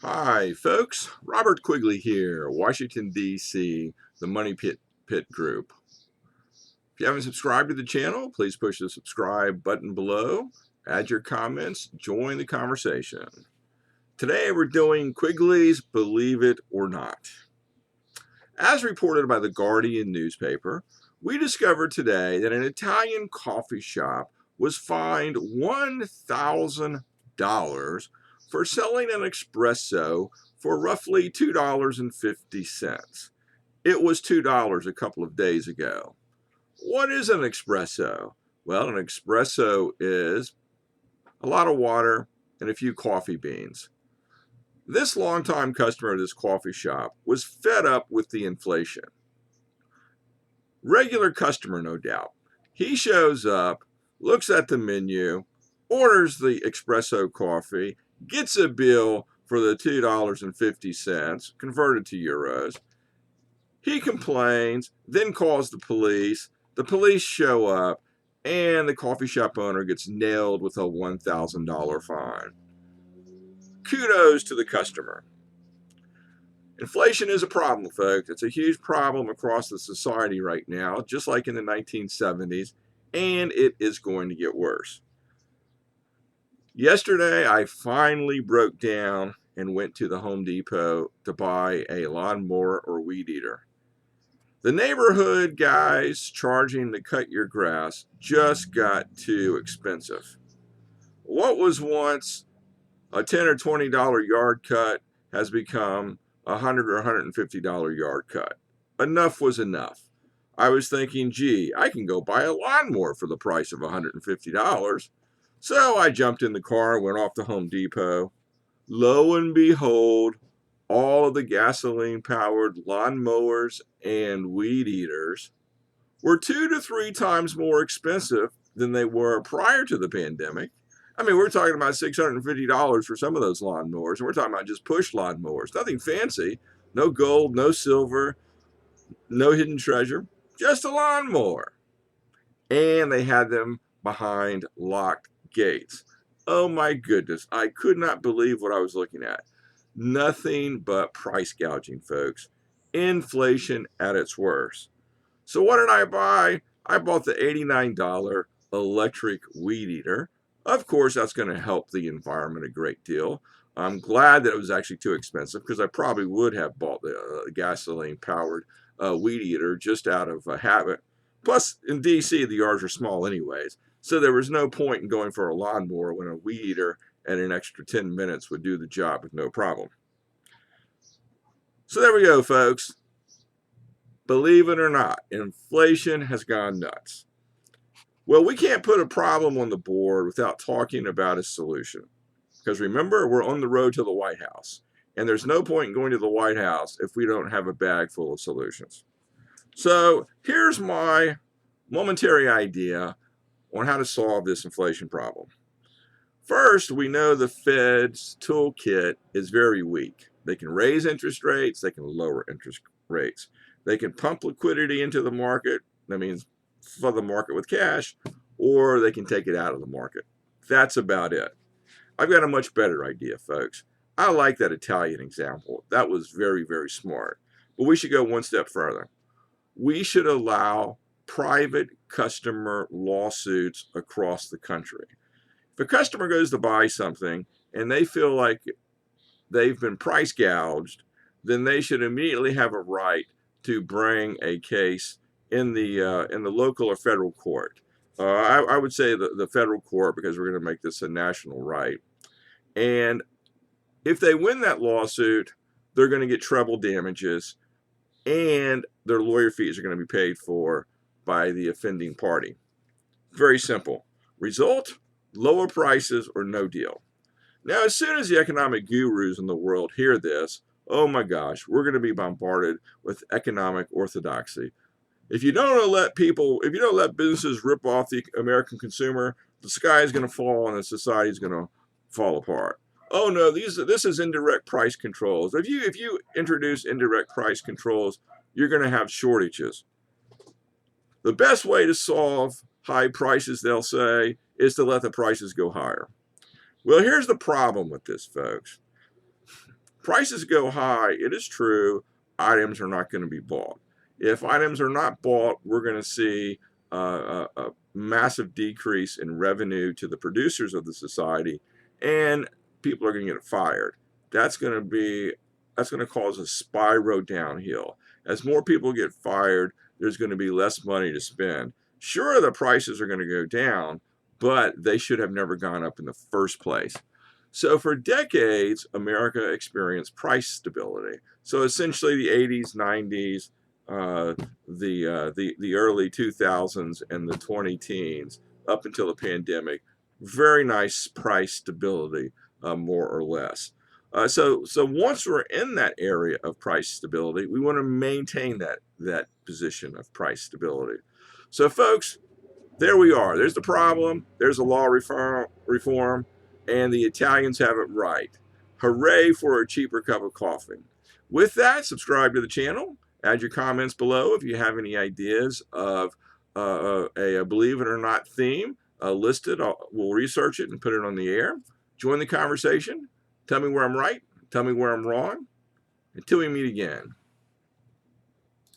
Hi, folks. Robert Quigley here, Washington, D.C., the Money Pit Group. If you haven't subscribed to the channel, please push the subscribe button below, add your comments, join the conversation. Today we're doing Quigley's Believe It or Not. As reported by the Guardian newspaper, we discovered today that an Italian coffee shop was fined $1,000 for selling an espresso for roughly $2.50. It was $2 a couple of days ago. What is an espresso? Well, an espresso is a lot of water and a few coffee beans. This longtime customer of this coffee shop was fed up with the inflation. Regular customer, no doubt. He shows up, looks at the menu, orders the espresso coffee, gets a bill for the $2.50 converted to euros. He complains, then calls the police. The police show up, and the coffee shop owner gets nailed with a $1,000 fine. Kudos to the customer. Inflation is a problem, folks. It's a huge problem across the society right now, just like in the 1970s, and it is going to get worse. Yesterday, I finally broke down and went to the Home Depot to buy a lawnmower or weed eater. The neighborhood guys charging to cut your grass just got too expensive. What was once a $10 or $20 yard cut has become a $100 or $150 yard cut. Enough was enough. I was thinking, gee, I can go buy a lawnmower for the price of $150. So I jumped in the car, went off to Home Depot. Lo and behold, all of the gasoline-powered lawnmowers and weed eaters were 2 to 3 times more expensive than they were prior to the pandemic. I mean, we're talking about $650 for some of those lawnmowers, and we're talking about just push lawnmowers. Nothing fancy, no gold, no silver, no hidden treasure, just a lawnmower. And they had them behind locked gates. Oh my goodness, I could not believe what I was looking at. Nothing but price gouging, folks. Inflation at its worst. So what did I buy? I bought the $89 electric weed eater. Of course, that's going to help the environment a great deal. I'm glad that it was actually too expensive because I probably would have bought the gasoline-powered weed eater just out of habit. Plus, in D.C., the yards are small anyways, so there was no point in going for a lawnmower when a weed eater and an extra 10 minutes would do the job with no problem. So there we go, folks. Believe it or not, inflation has gone nuts. Well, we can't put a problem on the board without talking about a solution. Because remember, we're on the road to the White House. And there's no point in going to the White House if we don't have a bag full of solutions. So here's my momentary idea on how to solve this inflation problem. First, we know the Fed's toolkit is very weak. They can raise interest rates, they can lower interest rates. They can pump liquidity into the market, that means flood the market with cash, or they can take it out of the market. That's about it. I've got a much better idea, folks. I like that Italian example. That was very, very smart. But we should go one step further. We should allow private customer lawsuits across the country. If a customer goes to buy something and they feel like they've been price gouged, then they should immediately have a right to bring a case in the local or federal court. I would say the federal court because we're going to make this a national right. And if they win that lawsuit, they're going to get treble damages, and their lawyer fees are going to be paid for by the offending party. Very simple. Result: lower prices or no deal. Now, as soon as the economic gurus in the world hear this, oh my gosh, we're going to be bombarded with economic orthodoxy. If you don't let businesses rip off the American consumer, the sky is going to fall and the society is going to fall apart. Oh no, this is indirect price controls. If you introduce indirect price controls, you're going to have shortages. The best way to solve high prices, they'll say, is to let the prices go higher. Well, here's the problem with this, folks. prices go high, it is true, items are not going to be bought. If items are not bought, we're going to see a massive decrease in revenue to the producers of the society, and people are going to get fired. That's going to cause a spiral downhill. As more people get fired, there's going to be less money to spend. Sure, the prices are going to go down, but they should have never gone up in the first place. So for decades, America experienced price stability. So essentially, the 80s, 90s, the early 2000s, and the 20 teens, up until the pandemic, very nice price stability, more or less. So once we're in that area of price stability, we want to maintain that position of price stability. So folks, there we are. There's the problem. There's a law reform, and the Italians have it right. Hooray for a cheaper cup of coffee. With that, subscribe to the channel. Add your comments below if you have any ideas of a believe it or not theme listed. We'll research it and put it on the air. Join the conversation. Tell me where I'm right. Tell me where I'm wrong. Until we meet again.